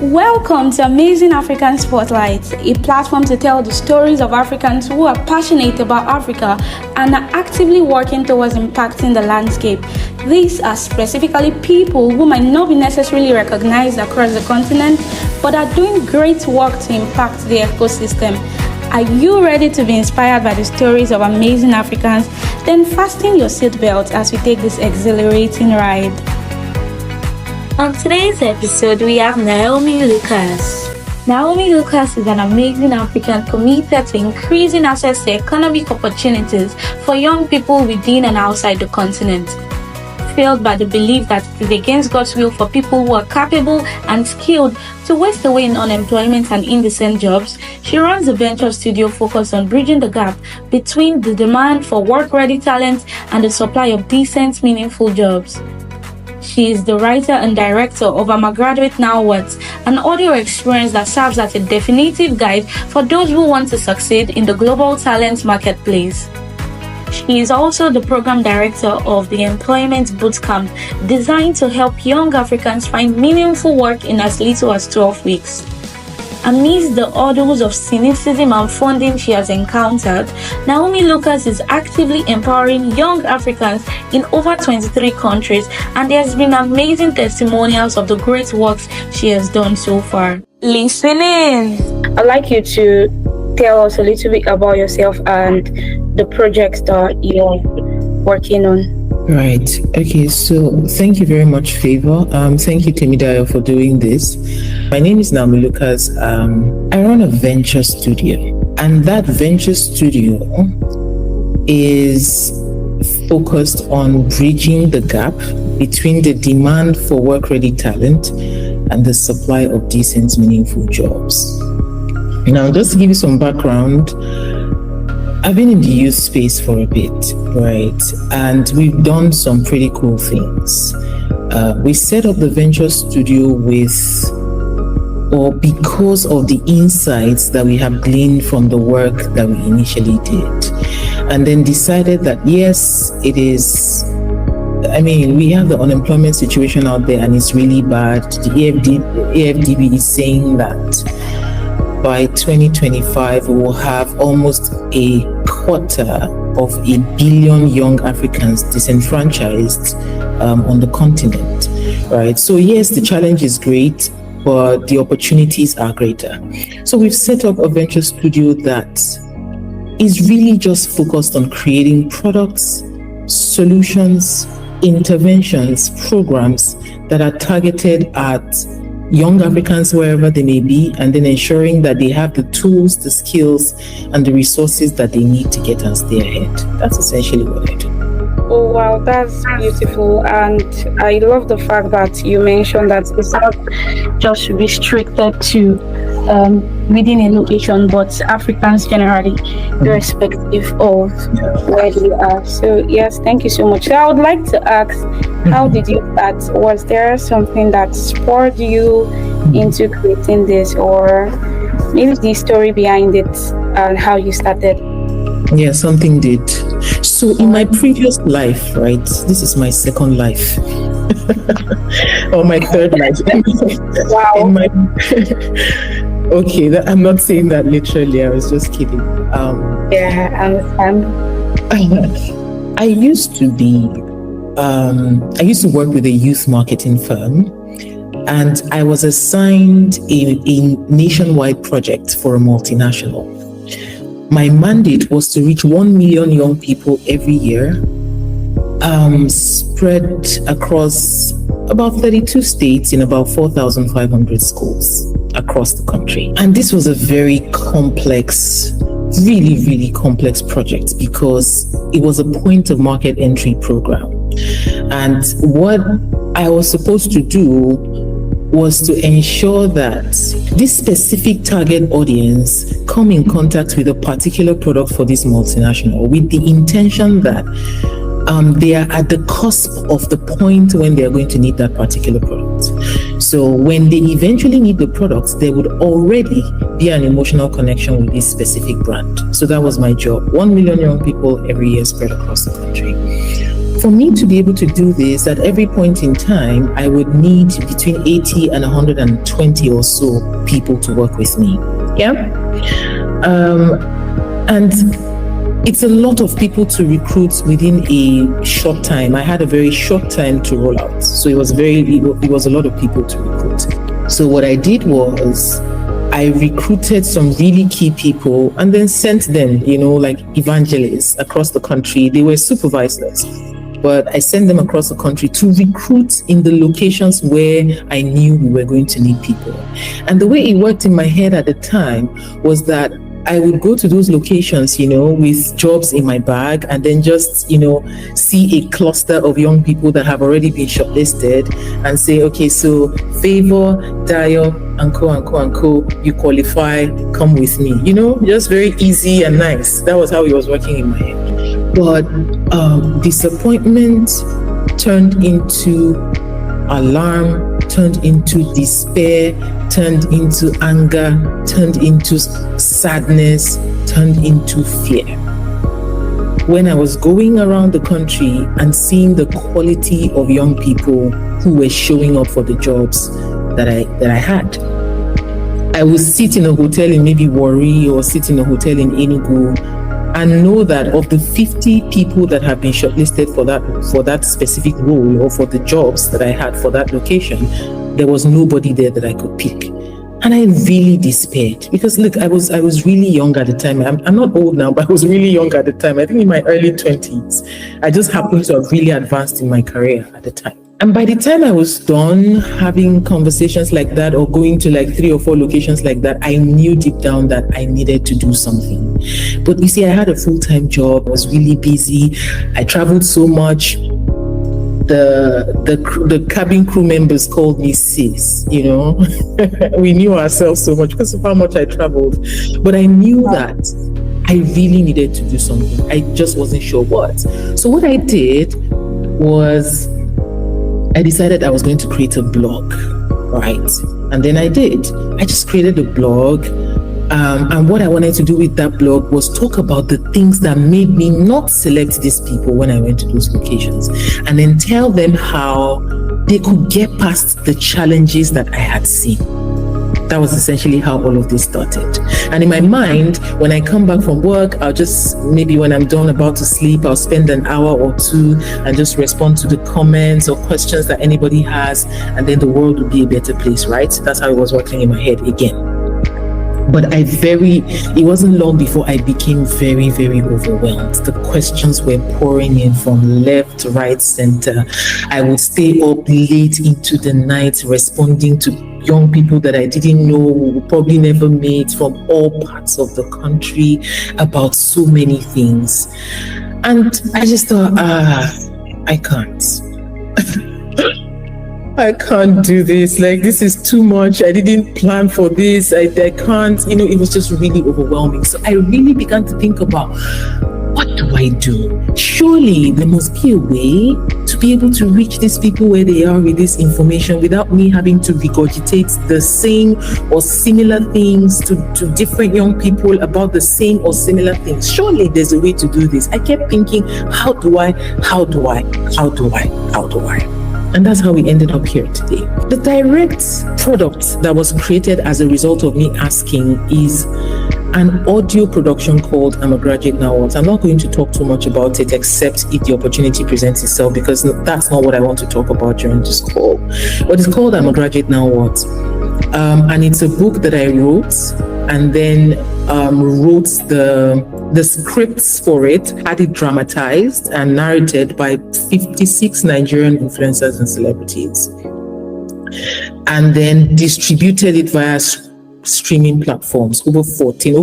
Welcome to Amazing African Spotlight, a platform to tell the stories of Africans who are passionate about Africa and are actively working towards impacting the landscape. These are specifically people who might not be necessarily recognized across the continent, but are doing great work to impact the ecosystem. Are you ready to be inspired by the stories of amazing Africans? Then fasten your seatbelt as we take this exhilarating ride. On today's episode, we have Naomi Lucas. Naomi Lucas is an amazing African committed to increasing access to economic opportunities for young people within and outside the continent. Fueled by the belief that it is against God's will for people who are capable and skilled to waste away in unemployment and indecent jobs, she runs a venture studio focused on bridging the gap between the demand for work-ready talent and the supply of decent, meaningful jobs. She is the writer and director of I'm a Graduate Now What, an audio experience that serves as a definitive guide for those who want to succeed in the global talent marketplace. She is also the program director of the Employment Bootcamp, designed to help young Africans find meaningful work in as little as 12 weeks. Amidst the hurdles of cynicism and funding she has encountered, Naomi Lucas is actively empowering young Africans in over 23 countries, and there has been amazing testimonials of the great works she has done so far. Listen in! I'd like you to tell us a little bit about yourself and the projects that you're working on. Right. Okay. So thank you very much, Favor. Thank you, Temidayo, for doing this. My name is Naomi Lucas. I run a venture studio, and that venture studio is focused on bridging the gap between the demand for work-ready talent and the supply of decent, meaningful jobs. Now, just to give you some background, I've been in the youth space for a bit, right? And we've done some pretty cool things. We set up the venture studio because of the insights that we have gleaned from the work that we initially did. And then decided that, yes, it is, we have the unemployment situation out there and it's really bad. The AFDB is saying that by 2025, we will have almost a quarter of 1 billion young Africans disenfranchised on the continent, right? So yes, the challenge is great, but the opportunities are greater. So we've set up a venture studio that is really just focused on creating products, solutions, interventions, programs that are targeted at young Africans wherever they may be, and then ensuring that they have the tools, the skills, and the resources that they need to get and stay ahead. That's essentially what I do. Oh wow, that's beautiful. And I love the fact that you mentioned that it's not just restricted to within a location, but Africans generally, irrespective of where they are. So yes, thank you so much. So I would like to ask, how did you start? Was there something that spurred you into creating this, or maybe the story behind it and how you started? Yeah, something did. So in my previous life, right, this is my second life. Or my third life. Wow. Okay, I'm not saying that literally, I was just kidding. Yeah, I understand. I used to work with a youth marketing firm, and I was assigned a nationwide project for a multinational. My mandate was to reach 1 million young people every year, spread across about 32 states in about 4,500 schools across the country. And this was a very complex, really, really complex project because it was a point of market entry program. And what I was supposed to do was to ensure that this specific target audience come in contact with a particular product for this multinational with the intention that they are at the cusp of the point when they are going to need that particular product. So when they eventually need the product, there would already be an emotional connection with this specific brand. So that was my job. 1 million young people every year spread across the country. for me to be able to do this, at every point in time, I would need between 80 and 120 or so people to work with me. Yeah. And it's a lot of people to recruit within a short time. I had a very short time to roll out. So it was a lot of people to recruit. So what I did was I recruited some really key people and then sent them, like evangelists across the country. They were supervisors, but I sent them across the country to recruit in the locations where I knew we were going to need people. And the way it worked in my head at the time was that I would go to those locations, with jobs in my bag, and then just, see a cluster of young people that have already been shortlisted and say, okay, so Favor, Dio, and co, you qualify, come with me. Just very easy and nice. That was how it was working in my head. But disappointment turned into alarm, turned into despair, turned into anger, turned into sadness, turned into fear. When I was going around the country and seeing the quality of young people who were showing up for the jobs that I had, I would sit in a hotel in maybe Warri or sit in a hotel in Enugu and know that of the 50 people that have been shortlisted for that specific role or for the jobs that I had for that location, there was nobody there that I could pick. And I really despaired because look, I was really young at the time. I'm not old now, but I was really young at the time. I think in my early 20s. I just happened to have really advanced in my career at the time. And by the time I was done having conversations like that or going to like 3 or 4 locations like that, I knew deep down that I needed to do something. But you see, I had a full-time job. I was really busy. I traveled so much. The cabin crew members called me sis, we knew ourselves so much because of how much I traveled. But I knew that I really needed to do something. I just wasn't sure what. So what I did was I decided I was going to create a blog, right? And then I did. I just created a blog. And what I wanted to do with that blog was talk about the things that made me not select these people when I went to those locations, and then tell them how they could get past the challenges that I had seen. That was essentially how all of this started. And in my mind, when I come back from work, I'll just, maybe when I'm done about to sleep, I'll spend an hour or two and just respond to the comments or questions that anybody has, and then the world will be a better place, right? That's how it was working in my head again. But it wasn't long before I became very, very overwhelmed. The questions were pouring in from left, right, center. I would stay up late into the night responding to young people that I didn't know, would probably never meet, from all parts of the country about so many things. And I just thought, I can't. I can't do this. Like, this is too much. I didn't plan for this. I can't, it was just really overwhelming. So I really began to think about, what do I do? Surely there must be a way to be able to reach these people where they are with this information without me having to regurgitate the same or similar things to different young people about the same or similar things. Surely there's a way to do this. I kept thinking, how do I? And that's how we ended up here today. The direct product that was created as a result of me asking is an audio production called I'm a Graduate Now What. I'm not going to talk too much about it except if the opportunity presents itself, because that's not what I want to talk about during this call. But it's called I'm a Graduate Now What. And it's a book that I wrote and then wrote the scripts for it, had it dramatized and narrated by 56 Nigerian influencers and celebrities, and then distributed it via streaming platforms, over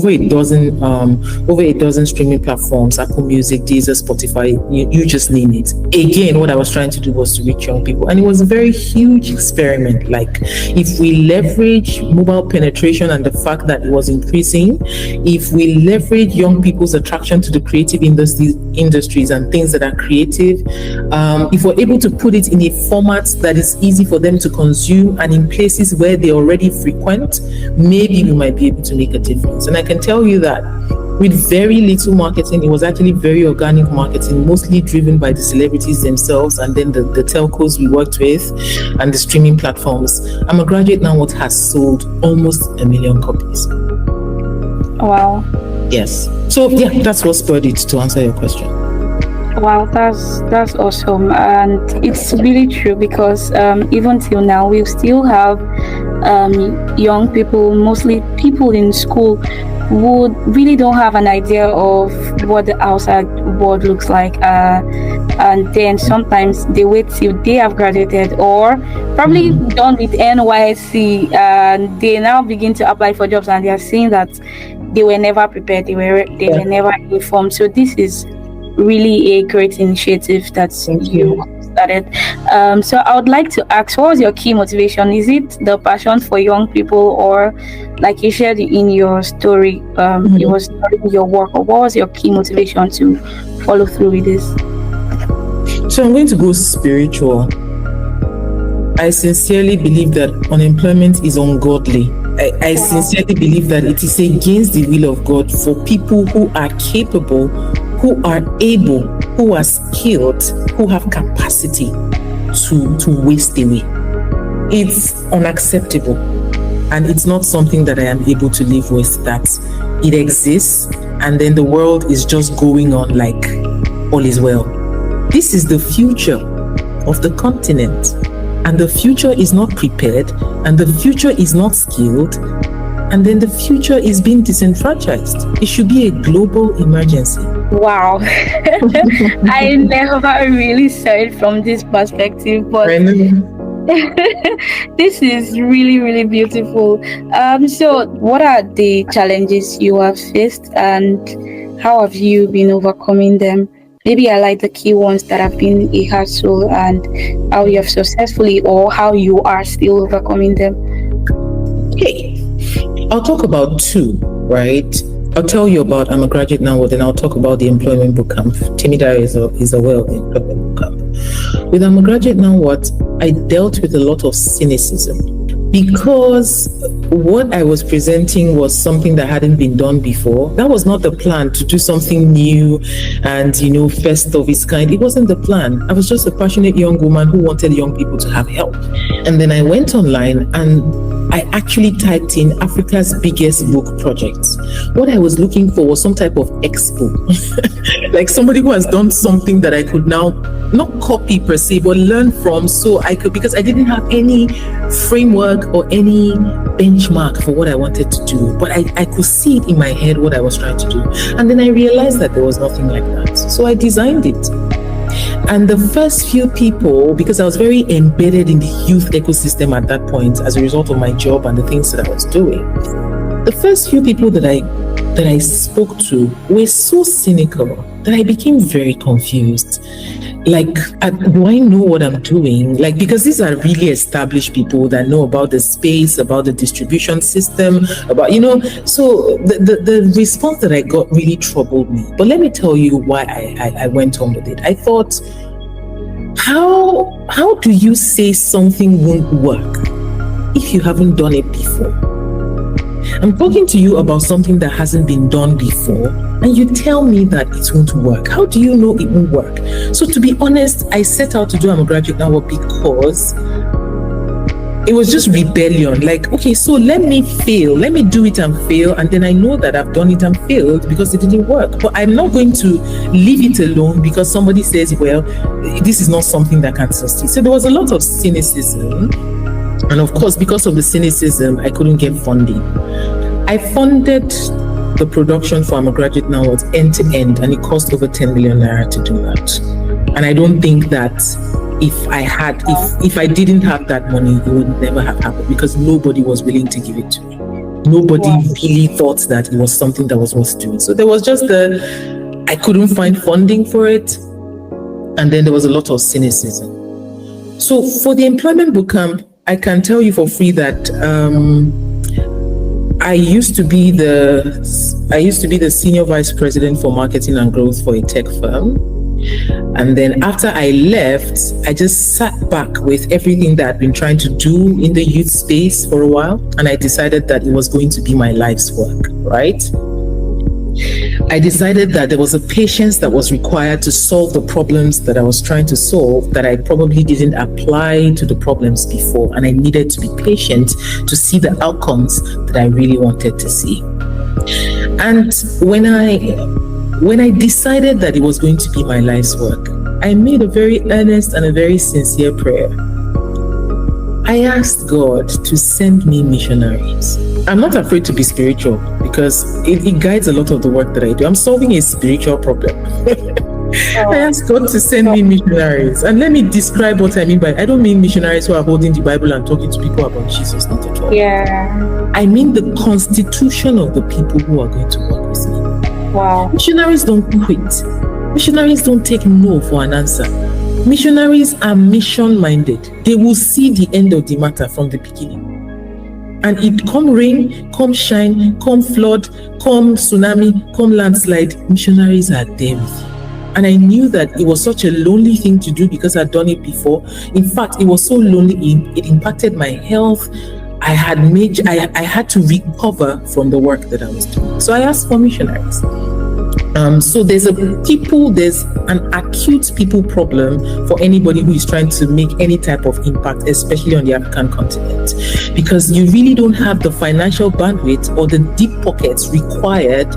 a dozen streaming platforms, Apple Music, Deezer, Spotify, you just name it. Again, what I was trying to do was to reach young people, and it was a very huge experiment. Like, if we leverage mobile penetration and the fact that it was increasing, if we leverage young people's attraction to the creative industries and things that are creative, if we're able to put it in a format that is easy for them to consume and in places where they already frequent, maybe we might be able to make a difference. And I can tell you that with very little marketing. It was actually very organic marketing, mostly driven by the celebrities themselves and then the telcos we worked with and the streaming platforms. I'm a Graduate Now What has sold almost 1 million copies. Wow. Yes. So yeah, that's what spurred it, to answer your question. Wow, that's awesome, and it's really true because even till now we still have young people, mostly people in school, who really don't have an idea of what the outside world looks like, and then sometimes they wait till they have graduated or probably done with NYC, and they now begin to apply for jobs, and they are seeing that they were never prepared, they were never informed. So this is really a great initiative that you started. So I would like to ask, what was your key motivation? Is it the passion for young people, or like you shared in your story, it was your work, or what was your key motivation to follow through with this? So I'm going to go spiritual. I sincerely believe that unemployment is ungodly. I sincerely believe that it is against the will of God for people who are capable, who are able, who are skilled, who have capacity to waste away. It's unacceptable. And it's not something that I am able to live with, that it exists and then the world is just going on like all is well. This is the future of the continent. And the future is not prepared, and the future is not skilled, and then the future is being disenfranchised. It should be a global emergency. Wow. I never really saw it from this perspective, but this is really, really beautiful. So what are the challenges you have faced, and how have you been overcoming them? Maybe I like the key ones that have been a hassle and how you have successfully, or how you are still overcoming them. Okay, I'll talk about two, right? I'll tell you about I'm a Graduate Now, then I'll talk about the Employment Bootcamp. Timida is aware of the Employment Bootcamp. With I'm a Graduate Now What, I dealt with a lot of cynicism because what I was presenting was something that hadn't been done before. That was not the plan, to do something new and, first of its kind. It wasn't the plan. I was just a passionate young woman who wanted young people to have help. And then I went online and I actually typed in Africa's biggest book projects. What I was looking for was some type of expo, like somebody who has done something that I could now not copy per se, but learn from. So I could, because I didn't have any framework or any benchmark for what I wanted to do, but I could see it in my head what I was trying to do. And then I realized that there was nothing like that. So I designed it. And the first few people, because I was very embedded in the youth ecosystem at that point as a result of my job and the things that I was doing, the first few people that I spoke to were so cynical that I became very confused. Like, do I know what I'm doing? Like, because these are really established people that know about the space, about the distribution system, about, so the response that I got really troubled me. But let me tell you why I went on with it. I thought, how do you say something won't work if you haven't done it before? I'm talking to you about something that hasn't been done before, and you tell me that it won't work. How do you know it won't work? So to be honest, I set out to do I'm a Graduate Now because it was just rebellion. Like, okay, so let me fail. Let me do it and fail. And then I know that I've done it and failed because it didn't work. But I'm not going to leave it alone because somebody says, well, this is not something that can succeed. So there was a lot of cynicism. And of course, because of the cynicism, I couldn't get funding. I funded the production for I'm a Graduate Now was end to end, and it cost over 10 million naira to do that. And I don't think that if I didn't have that money, it would never have happened because nobody was willing to give it to me. Nobody really thought that it was something that was worth doing. So there was just I couldn't find funding for it. And then there was a lot of cynicism. So for the Employment Bootcamp, I can tell you for free that I used to be the senior vice president for marketing and growth for a tech firm. And then after I left, I just sat back with everything that I'd been trying to do in the youth space for a while. And I decided that it was going to be my life's work, right? I decided that there was a patience that was required to solve the problems that I was trying to solve that I probably didn't apply to the problems before. And I needed to be patient to see the outcomes that I really wanted to see. And when I decided that it was going to be my life's work, I made a very earnest and a very sincere prayer. I asked God to send me missionaries. I'm not afraid to be spiritual because it guides a lot of the work that I do. I'm solving a spiritual problem. I asked God to send me missionaries. And let me describe what I mean by I don't mean missionaries who are holding the Bible and talking to people about Jesus, not at all. Yeah. I mean the constitution of the people who are going to work with me. Wow. Missionaries don't quit. Missionaries don't take no for an answer. Missionaries are mission-minded. They will see the end of the matter from the beginning. And it come rain, come shine, come flood, come tsunami, come landslide, missionaries are there with you. And I knew that it was such a lonely thing to do because I'd done it before. In fact, it was so lonely, it impacted my health. I had to recover from the work that I was doing. So I asked for missionaries. So there's an acute people problem for anybody who is trying to make any type of impact, especially on the African continent, because you really don't have the financial bandwidth or the deep pockets required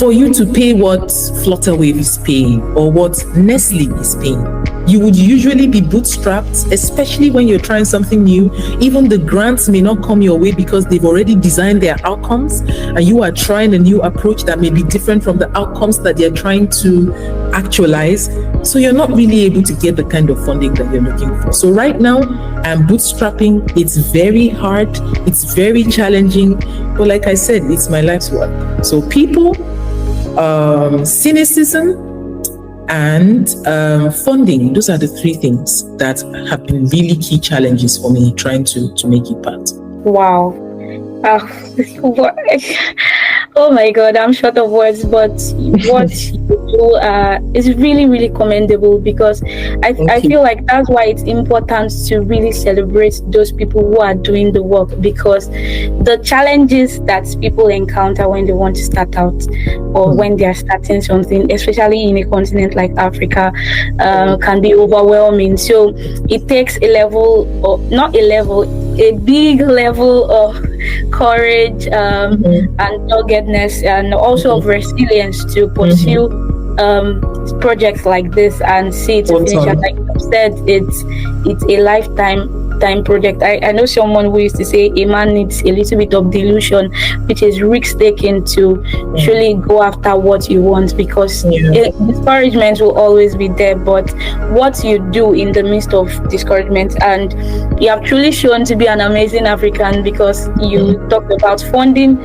for you to pay what Flutterwave is paying or what Nestle is paying. You would usually be bootstrapped, especially when you're trying something new. Even the grants may not come your way because they've already designed their outcomes and you are trying a new approach that may be different from the outcomes that they're trying to actualize. So you're not really able to get the kind of funding that you're looking for. So right now, I'm bootstrapping. It's very hard. It's very challenging. But like I said, it's my life's work. So people, cynicism, and funding, those are the three things that have been really key challenges for me trying to make impact. Wow. Oh my God, I'm short of words, but what you do is really, really commendable because I feel like that's why it's important to really celebrate those people who are doing the work, because the challenges that people encounter when they want to start out or when they are starting something, especially in a continent like Africa, can be overwhelming. So it takes a big level of courage and doggedness and also of resilience to pursue projects like this and see it to finish. And like you said, it's a lifetime project. I know someone who used to say a man needs a little bit of delusion, which is risk taking to truly go after what you want, because discouragement will always be there, but what you do in the midst of discouragement, and you have truly shown to be an amazing African because you talked about funding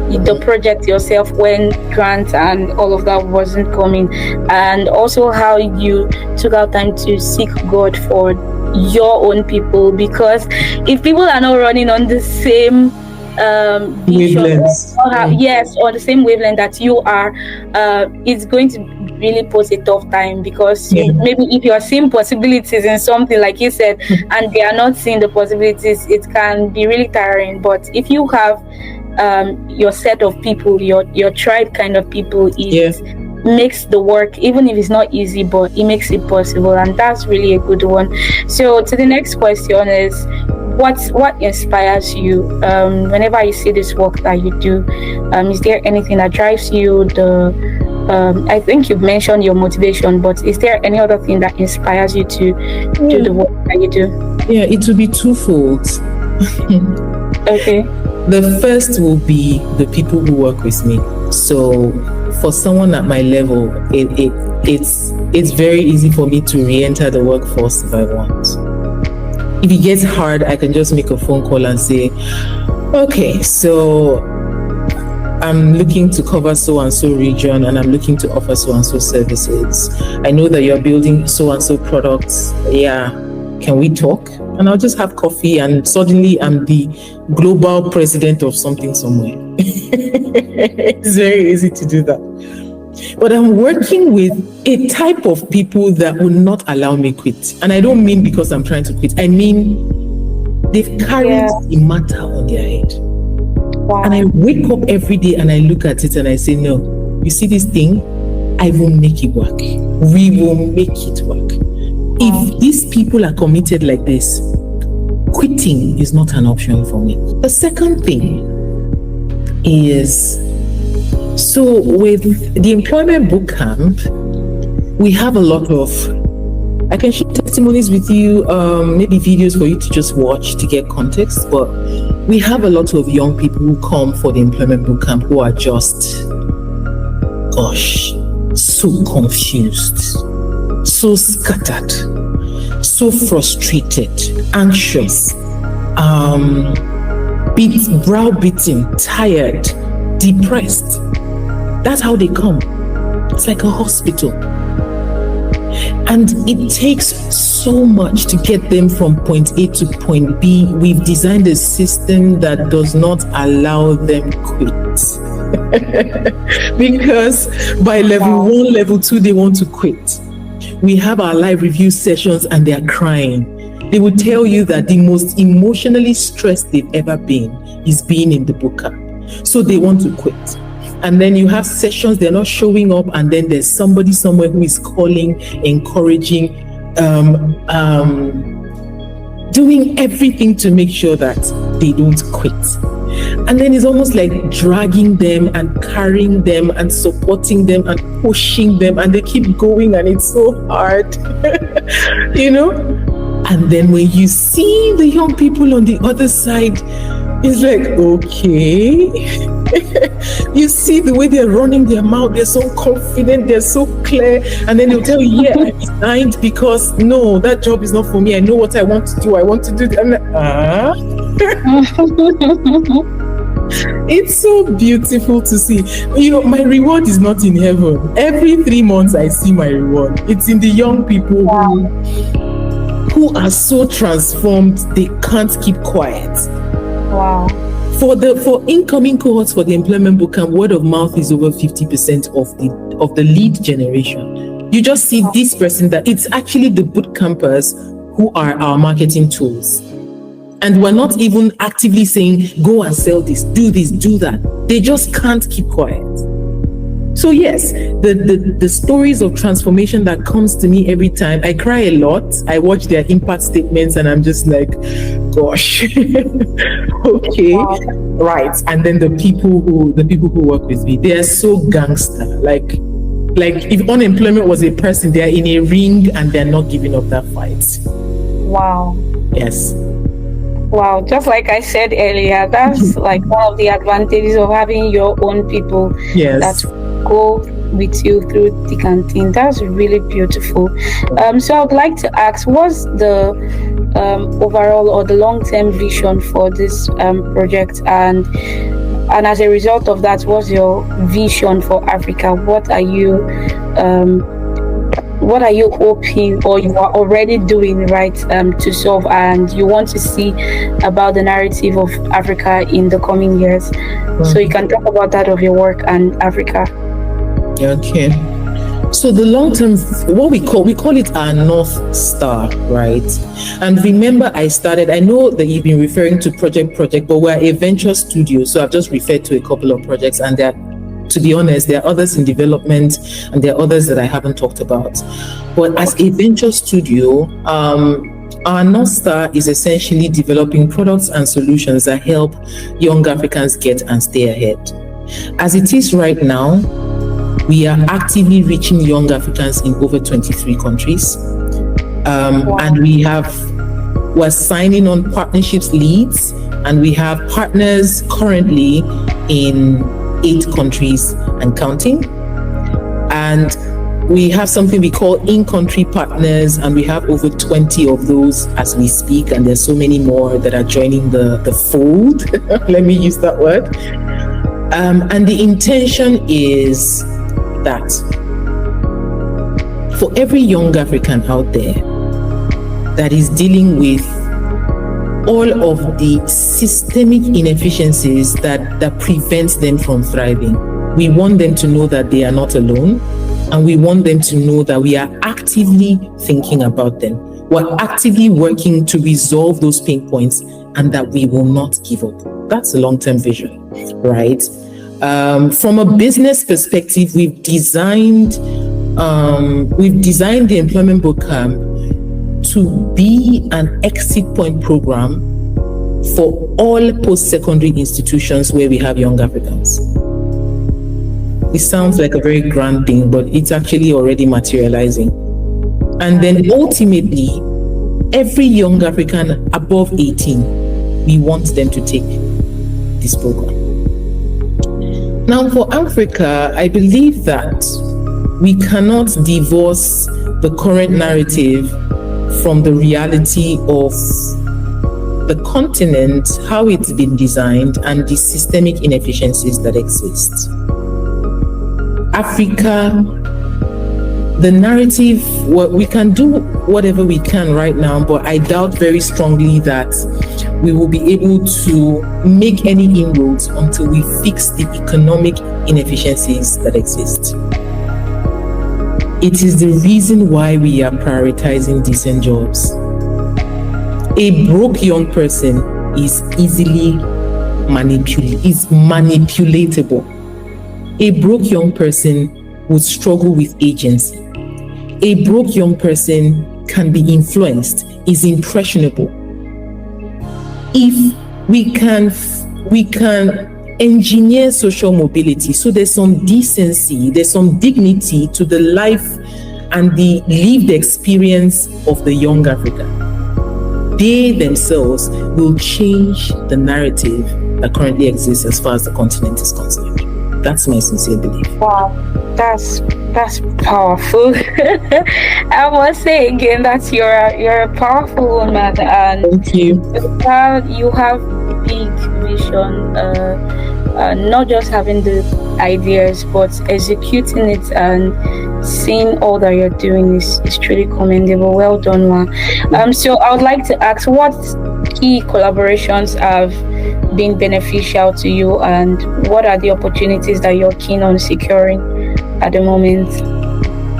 the project yourself when grants and all of that wasn't coming, and also how you took out time to seek God for your own people, because if people are not running on the same vision or the same wavelength that you are, it's going to really pose a tough time, because maybe if you are seeing possibilities in something like you said and they are not seeing the possibilities, it can be really tiring. But if you have your set of people, your tribe kind of people, makes the work, even if it's not easy, but it makes it possible, and that's really a good one. So to the next question is, what inspires you whenever you see this work that you do? Is there anything that drives you? I think you've mentioned your motivation, but is there any other thing that inspires you to do the work that you do? Yeah, it will be twofold. Okay. The first will be the people who work with me. So for someone at my level, it's very easy for me to re-enter the workforce if I want. If it gets hard, I can just make a phone call and say, okay, so I'm looking to cover so-and-so region and I'm looking to offer so-and-so services. I know that you're building so-and-so products. Yeah, can we talk? And I'll just have coffee and suddenly I'm the global president of something somewhere. It's very easy to do that. But I'm working with a type of people that will not allow me quit. And I don't mean because I'm trying to quit. I mean, they've carried the matter on their head. Wow. And I wake up every day and I look at it and I say, no, you see this thing, I will make it work. We will make it work. If these people are committed like this, quitting is not an option for me. The second thing is, so with the Employment Bootcamp, we have a lot of, I can share testimonies with you, maybe videos for you to just watch to get context, but we have a lot of young people who come for the Employment Bootcamp who are just, gosh, so confused, so scattered, so frustrated, anxious, browbeaten, tired, depressed. That's how they come. It's like a hospital. And it takes so much to get them from point A to point B. We've designed a system that does not allow them quit. Because by level 1, level 2, they want to quit. We have our live review sessions and they're crying. They will tell you that the most emotionally stressed they've ever been is being in the bootcamp. So they want to quit. And then you have sessions, they're not showing up, and then there's somebody somewhere who is calling, encouraging, doing everything to make sure that they don't quit. And then it's almost like dragging them and carrying them and supporting them and pushing them, and they keep going, and it's so hard, you know? And then when you see the young people on the other side, it's like, okay. You see the way they're running their mouth, they're so confident, they're so clear, and then they'll tell you, yeah, I resigned because no, that job is not for me. I know what I want to do. I want to do that. I'm like, It's so beautiful to see. You know, my reward is not in heaven. Every 3 months I see my reward. It's in the young people who are so transformed, they can't keep quiet. Wow. For incoming cohorts for the Employment Bootcamp, word of mouth is over 50% of the lead generation. You just see this person, that it's actually the bootcampers who are our marketing tools. And we're not even actively saying, go and sell this, do that. They just can't keep quiet. So yes, the stories of transformation that comes to me every time, I cry a lot. I watch their impact statements and I'm just like, gosh, okay, right. And then the people who work with me, they are so gangster. Like if unemployment was a person, they are in a ring and they're not giving up that fight. Wow. Yes. Wow, just like I said earlier, that's like one of the advantages of having your own people that go with you through thick and thin. That's really beautiful. So I would like to ask, what's the overall or the long-term vision for this project, and as a result of that, what's your vision for Africa? What are you hoping, or you are already doing, right, to solve, and you want to see about the narrative of Africa in the coming years? So you can talk about that of your work and Africa. Okay. So the long term, what we call it our North Star, right? And remember, I know that you've been referring to project, but we're a venture studio, so I've just referred to a couple of projects, and to be honest, there are others in development and there are others that I haven't talked about. But as a venture studio, our North Star is essentially developing products and solutions that help young Africans get and stay ahead. As it is right now, we are actively reaching young Africans in over 23 countries. And we're signing on partnerships leads, and we have partners currently in 8 countries and counting. And we have something we call in-country partners, and we have over 20 of those as we speak, and there's so many more that are joining the fold. Let me use that word. And the intention is that for every young African out there that is dealing with all of the systemic inefficiencies that prevents them from thriving, we want them to know that they are not alone, and we want them to know that we are actively thinking about them. We're actively working to resolve those pain points, and that we will not give up. That's a long-term vision, right? From a business perspective, we've designed the Employment Bootcamp to be an exit point program for all post-secondary institutions where we have young Africans. It sounds like a very grand thing, but it's actually already materializing. And then ultimately, every young African above 18, we want them to take this program. Now, for Africa, I believe that we cannot divorce the current narrative from the reality of the continent, how it's been designed, and the systemic inefficiencies that exist. Africa, the narrative, we can do whatever we can right now, but I doubt very strongly that we will be able to make any inroads until we fix the economic inefficiencies that exist. It is the reason why we are prioritizing decent jobs. A broke young person is easily manipulatable. A broke young person would struggle with agency. A broke young person can be influenced, is impressionable. If we can engineer social mobility, so there's some decency, there's some dignity to the life and the lived experience of the young African, they themselves will change the narrative that currently exists as far as the continent is concerned. That's my sincere belief. Wow, that's powerful. I must say again that you're a powerful woman, and thank you. You have big vision, not just having the ideas but executing it and seeing all that you're doing is truly commendable. Well done, Ma. So I would like to ask, what key collaborations have been beneficial to you, and what are the opportunities that you're keen on securing at the moment?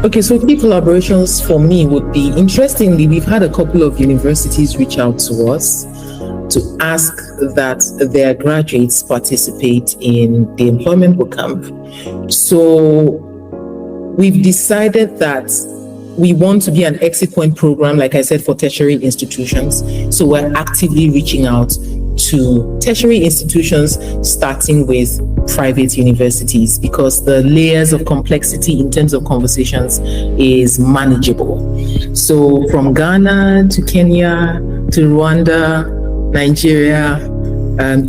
Okay, so key collaborations for me would be, interestingly, we've had a couple of universities reach out to us to ask that their graduates participate in the Employment Bootcamp. So we've decided that we want to be an exit point program, like I said, for tertiary institutions. So we're actively reaching out to tertiary institutions, starting with private universities, because the layers of complexity in terms of conversations is manageable. So from Ghana to Kenya to Rwanda, Nigeria,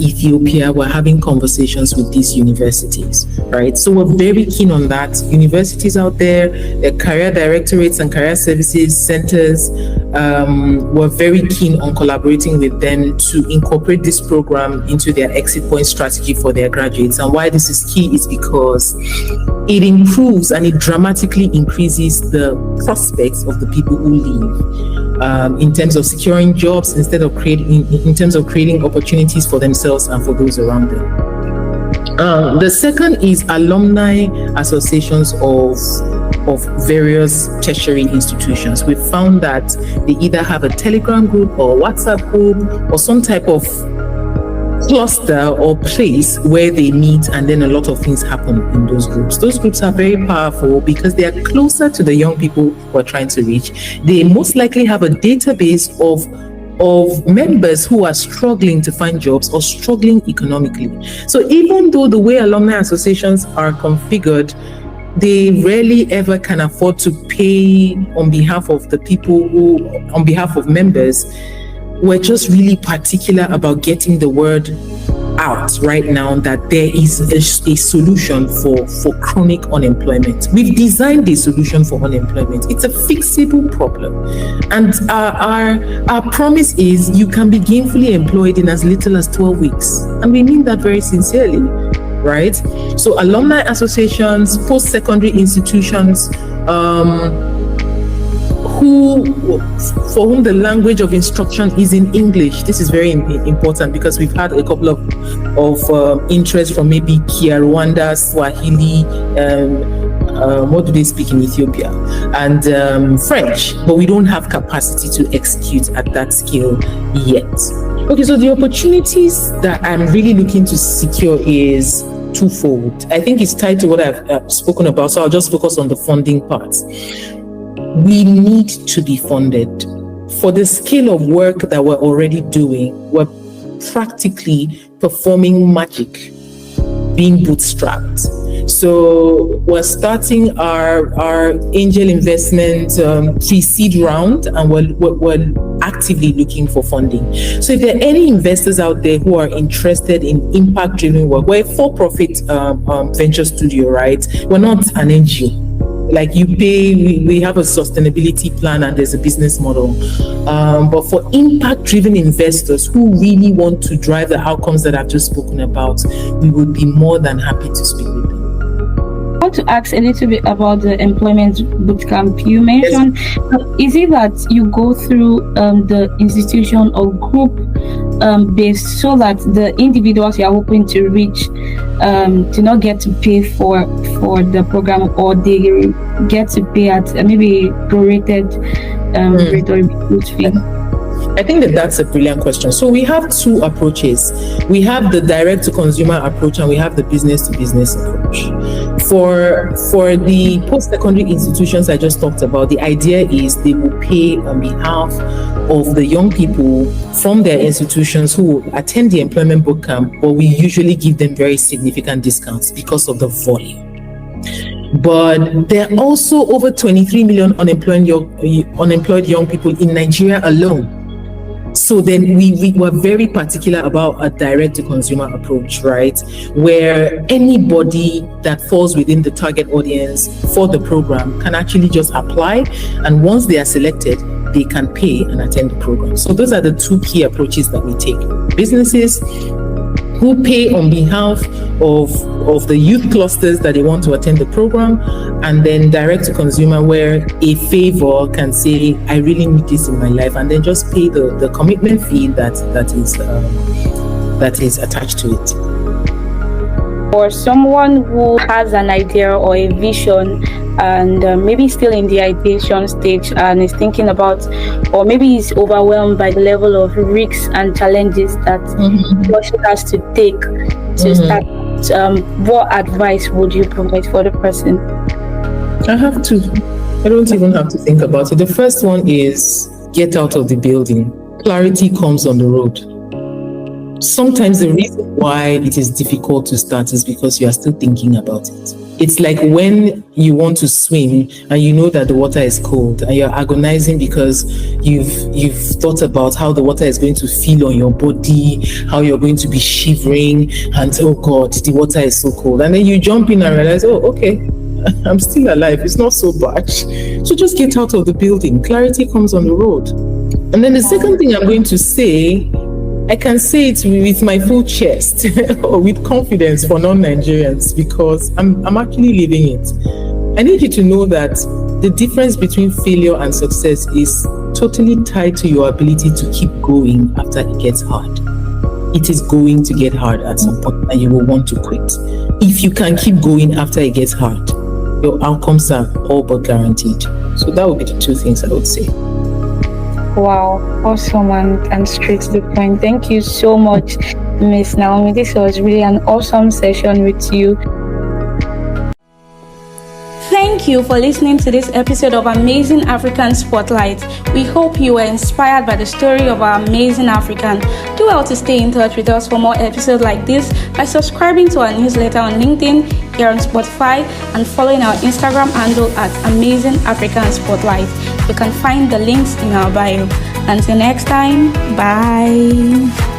Ethiopia, we're having conversations with these universities, right? So we're very keen on that. Universities out there, their career directorates and career services centers, we're very keen on collaborating with them to incorporate this program into their exit point strategy for their graduates. And why this is key is because it improves and it dramatically increases the prospects of the people who leave. In terms of securing jobs, in terms of creating opportunities for themselves and for those around them. The second is alumni associations of various tertiary institutions. We found that they either have a Telegram group or WhatsApp group or some type of cluster or place where they meet, and then a lot of things happen in those groups. Those groups are very powerful because they are closer to the young people we're trying to reach. They most likely have a database of members who are struggling to find jobs or struggling economically. So even though the way alumni associations are configured, they rarely ever can afford to pay on behalf of the people on behalf of members, we're just really particular about getting the word out right now that there is a solution for chronic unemployment. We've designed a solution for unemployment. It's a fixable problem. And our promise is you can be gainfully employed in as little as 12 weeks. And we mean that very sincerely, right? So alumni associations, post-secondary institutions, for whom the language of instruction is in English. This is very important because we've had a couple of interest from maybe Kinyarwanda, Swahili, what do they speak in Ethiopia, and French, but we don't have capacity to execute at that scale yet. Okay, so the opportunities that I'm really looking to secure is twofold. I think it's tied to what I've spoken about, so I'll just focus on the funding part. We need to be funded. For the scale of work that we're already doing, we're practically performing magic, being bootstrapped. So we're starting our angel investment pre-seed round, and we're actively looking for funding. So if there are any investors out there who are interested in impact-driven work, we're a for-profit venture studio, right? We're not an NGO. Like you pay, we have a sustainability plan and there's a business model. But for impact-driven investors who really want to drive the outcomes that I've just spoken about, we would be more than happy to speak with them. I want to ask a little bit about the Employment Bootcamp. You mentioned, is it that you go through the institution or group based, so that the individuals you are hoping to reach do not get to pay for the program, or they get to pay at maybe prorated rate or reduced fee? I think that's a brilliant question. So we have two approaches. We have the direct to consumer approach and we have the business to business approach. For the post-secondary institutions I just talked about, the idea is they will pay on behalf of the young people from their institutions who will attend the Employment Bootcamp, but we usually give them very significant discounts because of the volume. But there are also over 23 million unemployed young people in Nigeria alone. So then we were very particular about a direct-to-consumer approach, right? Where anybody that falls within the target audience for the program can actually just apply, and once they are selected, they can pay and attend the program. So those are the two key approaches that we take. Businesses who pay on behalf of the youth clusters that they want to attend the program, and then direct to consumer, where a favor can say, I really need this in my life, and then just pay the commitment fee that is attached to it. For someone who has an idea or a vision and maybe still in the ideation stage and is thinking about, or maybe is overwhelmed by the level of risks and challenges that she has to take to start, what advice would you provide for the person? I don't even have to think about it. The first one is get out of the building. Clarity comes on the road. Sometimes the reason why it is difficult to start is because you are still thinking about it. It's like when you want to swim and you know that the water is cold and you're agonizing because you've thought about how the water is going to feel on your body, how you're going to be shivering, and oh God, the water is so cold. And then you jump in and realize, oh, okay, I'm still alive. It's not so bad. So just get out of the building. Clarity comes on the road. And then the second thing I'm going to say, I can say it with my full chest or with confidence for non-Nigerians, because I'm actually living it. I need you to know that the difference between failure and success is totally tied to your ability to keep going after it gets hard. It is going to get hard at some point and you will want to quit. If you can keep going after it gets hard, your outcomes are all but guaranteed. So that would be the two things I would say. Wow, awesome and straight to the point. Thank you so much, Miss Naomi. This was really an awesome session with you. Thank you for listening to this episode of Amazing African Spotlight. We hope you were inspired by the story of our amazing African. Do well to stay in touch with us for more episodes like this by subscribing to our newsletter on LinkedIn, here on Spotify, and following our Instagram handle at Amazing African Spotlight. You can find the links in our bio. Until next time, bye.